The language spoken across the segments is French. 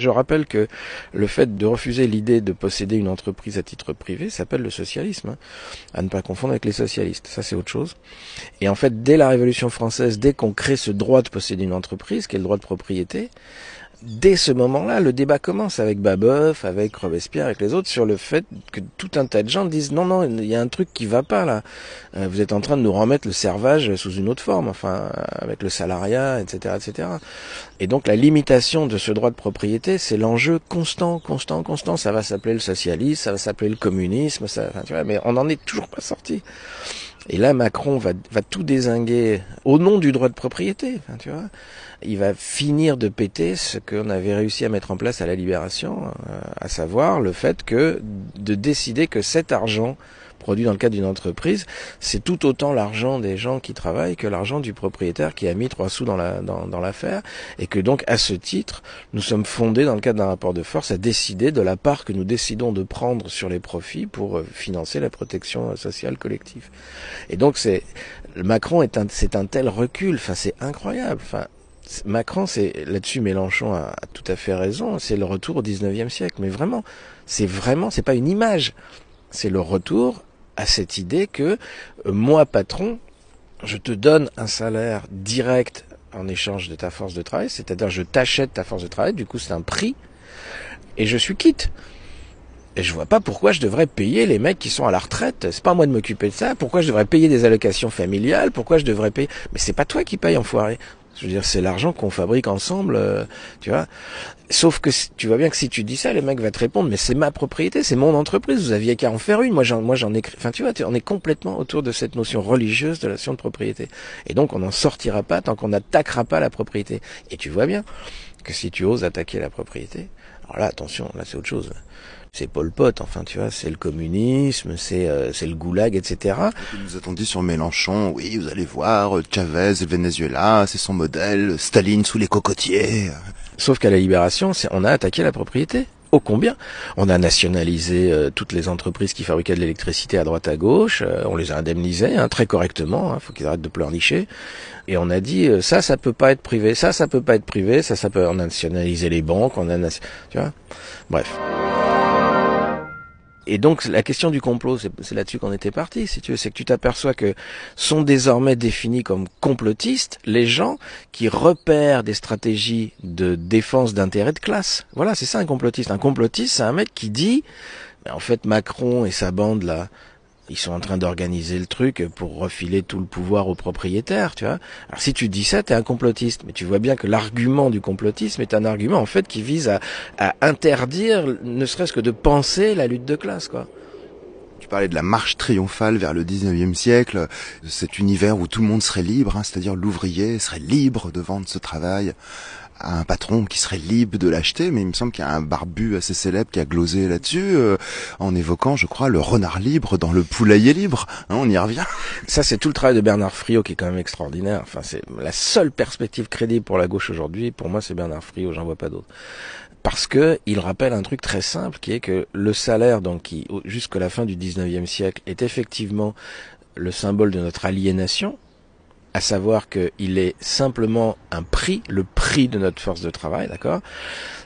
Je rappelle que le fait de refuser l'idée de posséder une entreprise à titre privé s'appelle le socialisme, à ne pas confondre avec les socialistes. Ça, c'est autre chose. Et en fait, dès la Révolution française, dès qu'on crée ce droit de posséder une entreprise, qui est le droit de propriété, dès ce moment-là, le débat commence avec Babeuf, avec Robespierre, avec les autres, sur le fait que tout un tas de gens disent non, il y a un truc qui va pas là. Vous êtes en train de nous remettre le servage sous une autre forme, enfin, avec le salariat, etc., etc. Et donc la limitation de ce droit de propriété, c'est l'enjeu constant. Ça va s'appeler le socialisme, ça va s'appeler le communisme, tu vois, mais on n'en est toujours pas sorti. Et là, Macron va tout dézinguer au nom du droit de propriété, tu vois. Il va finir de péter ce qu'on avait réussi à mettre en place à la Libération, à savoir le fait de décider que cet argent produit dans le cadre d'une entreprise, c'est tout autant l'argent des gens qui travaillent que l'argent du propriétaire qui a mis 3 sous dans l'affaire, et que donc, à ce titre, nous sommes fondés, dans le cadre d'un rapport de force, à décider de la part que nous décidons de prendre sur les profits pour financer la protection sociale collective. Et donc, Macron c'est un tel recul, enfin, c'est incroyable, enfin, Macron, là-dessus, Mélenchon a tout à fait raison, c'est le retour au 19e siècle, mais vraiment, c'est pas une image, c'est le retour à cette idée que moi, patron, je te donne un salaire direct en échange de ta force de travail, c'est-à-dire je t'achète ta force de travail, du coup c'est un prix, et je suis quitte. Et je vois pas pourquoi je devrais payer les mecs qui sont à la retraite. C'est pas à moi de m'occuper de ça. Pourquoi je devrais payer des allocations familiales? Pourquoi je devrais payer... Mais c'est pas toi qui payes, enfoiré. Je veux dire, c'est l'argent qu'on fabrique ensemble, tu vois. Sauf que tu vois bien que si tu dis ça, le mec va te répondre, mais c'est ma propriété, c'est mon entreprise, vous aviez qu'à en faire une. Moi j'en ai... Enfin, tu vois, on est complètement autour de cette notion religieuse de la notion de propriété. Et donc, on n'en sortira pas tant qu'on n'attaquera pas la propriété. Et tu vois bien que si tu oses attaquer la propriété, alors là, attention, là c'est autre chose. C'est Pol Pot, enfin tu vois, c'est le communisme, c'est le goulag, etc. Vous nous a-t-on dit sur Mélenchon, oui, vous allez voir, Chavez, le Venezuela, c'est son modèle, Staline sous les cocotiers. Sauf qu'à la Libération, on a attaqué la propriété. Ô combien. On a nationalisé toutes les entreprises qui fabriquaient de l'électricité à droite à gauche, on les a indemnisées très correctement, faut qu'ils arrêtent de pleurnicher. Et on a dit ça peut pas être privé, ça peut pas être privé, ça peut. On a nationalisé les banques, tu vois. Bref. Et donc la question du complot, c'est là-dessus qu'on était parti, si tu veux, c'est que tu t'aperçois que sont désormais définis comme complotistes les gens qui repèrent des stratégies de défense d'intérêts de classe. Voilà, c'est ça un complotiste. Un complotiste, c'est un mec qui dit, en fait Macron et sa bande là, ils sont en train d'organiser le truc pour refiler tout le pouvoir aux propriétaires, tu vois. Alors si tu dis ça, t'es un complotiste. Mais tu vois bien que l'argument du complotisme est un argument, en fait, qui vise à interdire, ne serait-ce que de penser la lutte de classe, quoi. Tu parlais de la marche triomphale vers le 19e siècle, de cet univers où tout le monde serait libre, c'est-à-dire l'ouvrier serait libre de vendre ce travail à un patron qui serait libre de l'acheter, mais il me semble qu'il y a un barbu assez célèbre qui a glosé là-dessus, en évoquant, je crois, le renard libre dans le poulailler libre. On y revient. Ça, c'est tout le travail de Bernard Friot qui est quand même extraordinaire. Enfin, c'est la seule perspective crédible pour la gauche aujourd'hui. Pour moi, c'est Bernard Friot, j'en vois pas d'autre. Parce que il rappelle un truc très simple qui est que le salaire, donc, qui, jusqu'à la fin du 19e siècle, est effectivement le symbole de notre aliénation, à savoir qu'il est simplement un prix, le prix de notre force de travail, d'accord ?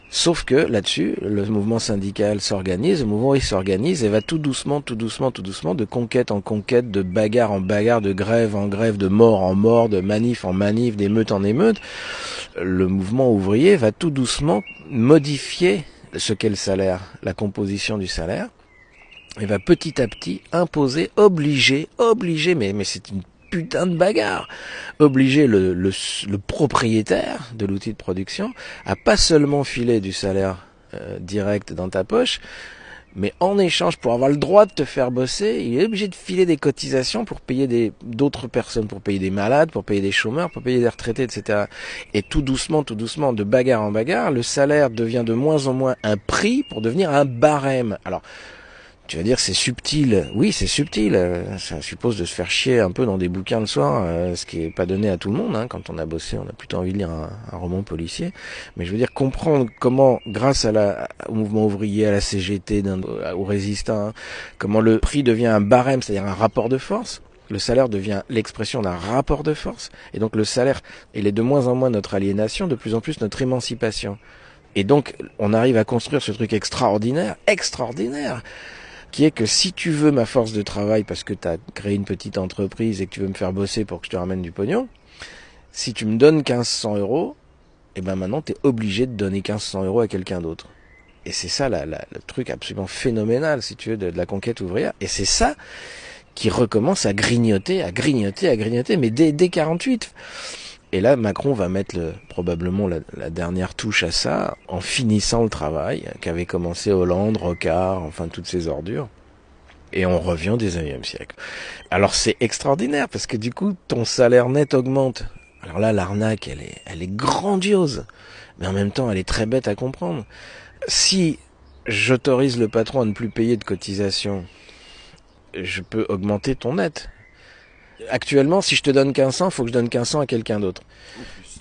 Sauf que là-dessus, le mouvement syndical s'organise, le mouvement il s'organise et va tout doucement, de conquête en conquête, de bagarre en bagarre, de grève en grève, de mort en mort, de manif en manif, d'émeute en émeute. Le mouvement ouvrier va tout doucement modifier ce qu'est le salaire, la composition du salaire, et va petit à petit imposer, obliger, mais c'est une putain de bagarre, obliger le propriétaire de l'outil de production à pas seulement filer du salaire direct dans ta poche, mais en échange, pour avoir le droit de te faire bosser, il est obligé de filer des cotisations pour payer d'autres personnes, pour payer des malades, pour payer des chômeurs, pour payer des retraités, etc. Et tout doucement, de bagarre en bagarre, le salaire devient de moins en moins un prix pour devenir un barème. Alors, tu vas dire c'est subtil. Oui, c'est subtil. Ça suppose de se faire chier un peu dans des bouquins le soir, ce qui est pas donné à tout le monde. Quand on a bossé, on a plutôt envie de lire un roman policier. Mais je veux dire comprendre comment, grâce au mouvement ouvrier, à la CGT, aux résistants, comment le prix devient un barème, c'est-à-dire un rapport de force. Le salaire devient l'expression d'un rapport de force. Et donc le salaire, il est de moins en moins notre aliénation, de plus en plus notre émancipation. Et donc, on arrive à construire ce truc extraordinaire, qui est que si tu veux ma force de travail parce que tu as créé une petite entreprise et que tu veux me faire bosser pour que je te ramène du pognon, si tu me donnes 1500 euros, et ben maintenant tu es obligé de donner 1500 euros à quelqu'un d'autre. Et c'est ça le truc absolument phénoménal, si tu veux, de la conquête ouvrière. Et c'est ça qui recommence à grignoter, mais dès 48. Et là, Macron va mettre probablement la dernière touche à ça, en finissant le travail qu'avait commencé Hollande, Rocard, enfin toutes ces ordures. Et on revient au 19e siècle. Alors c'est extraordinaire, parce que du coup, ton salaire net augmente. Alors là, l'arnaque, elle est grandiose, mais en même temps, elle est très bête à comprendre. Si j'autorise le patron à ne plus payer de cotisation, je peux augmenter ton net. Actuellement, si je te donne 1500, il faut que je donne 1500 à quelqu'un d'autre.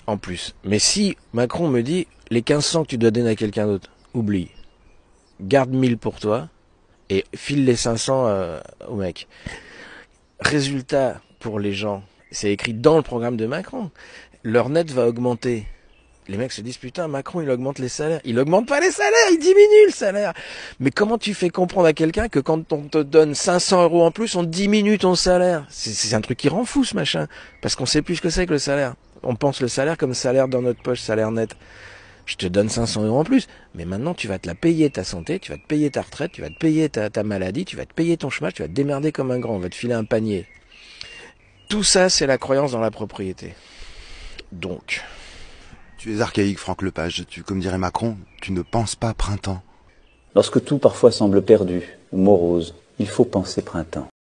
En plus. Mais si Macron me dit, les 1500 que tu dois donner à quelqu'un d'autre, oublie. Garde 1000 pour toi et file les 500 au mec. Résultat pour les gens, c'est écrit dans le programme de Macron. Leur net va augmenter. Les mecs se disent, putain, Macron, il augmente les salaires. Il augmente pas les salaires, il diminue le salaire. Mais comment tu fais comprendre à quelqu'un que quand on te donne 500 euros en plus, on diminue ton salaire? C'est un truc qui rend fou, ce machin. Parce qu'on sait plus ce que c'est que le salaire. On pense le salaire comme salaire dans notre poche, salaire net. Je te donne 500 euros en plus, mais maintenant tu vas te la payer ta santé, tu vas te payer ta retraite, tu vas te payer ta maladie, tu vas te payer ton chômage, tu vas te démerder comme un grand, on va te filer un panier. Tout ça, c'est la croyance dans la propriété. Donc... Tu es archaïque, Franck Lepage. Comme dirait Macron, tu ne penses pas printemps. Lorsque tout parfois semble perdu ou morose, il faut penser printemps.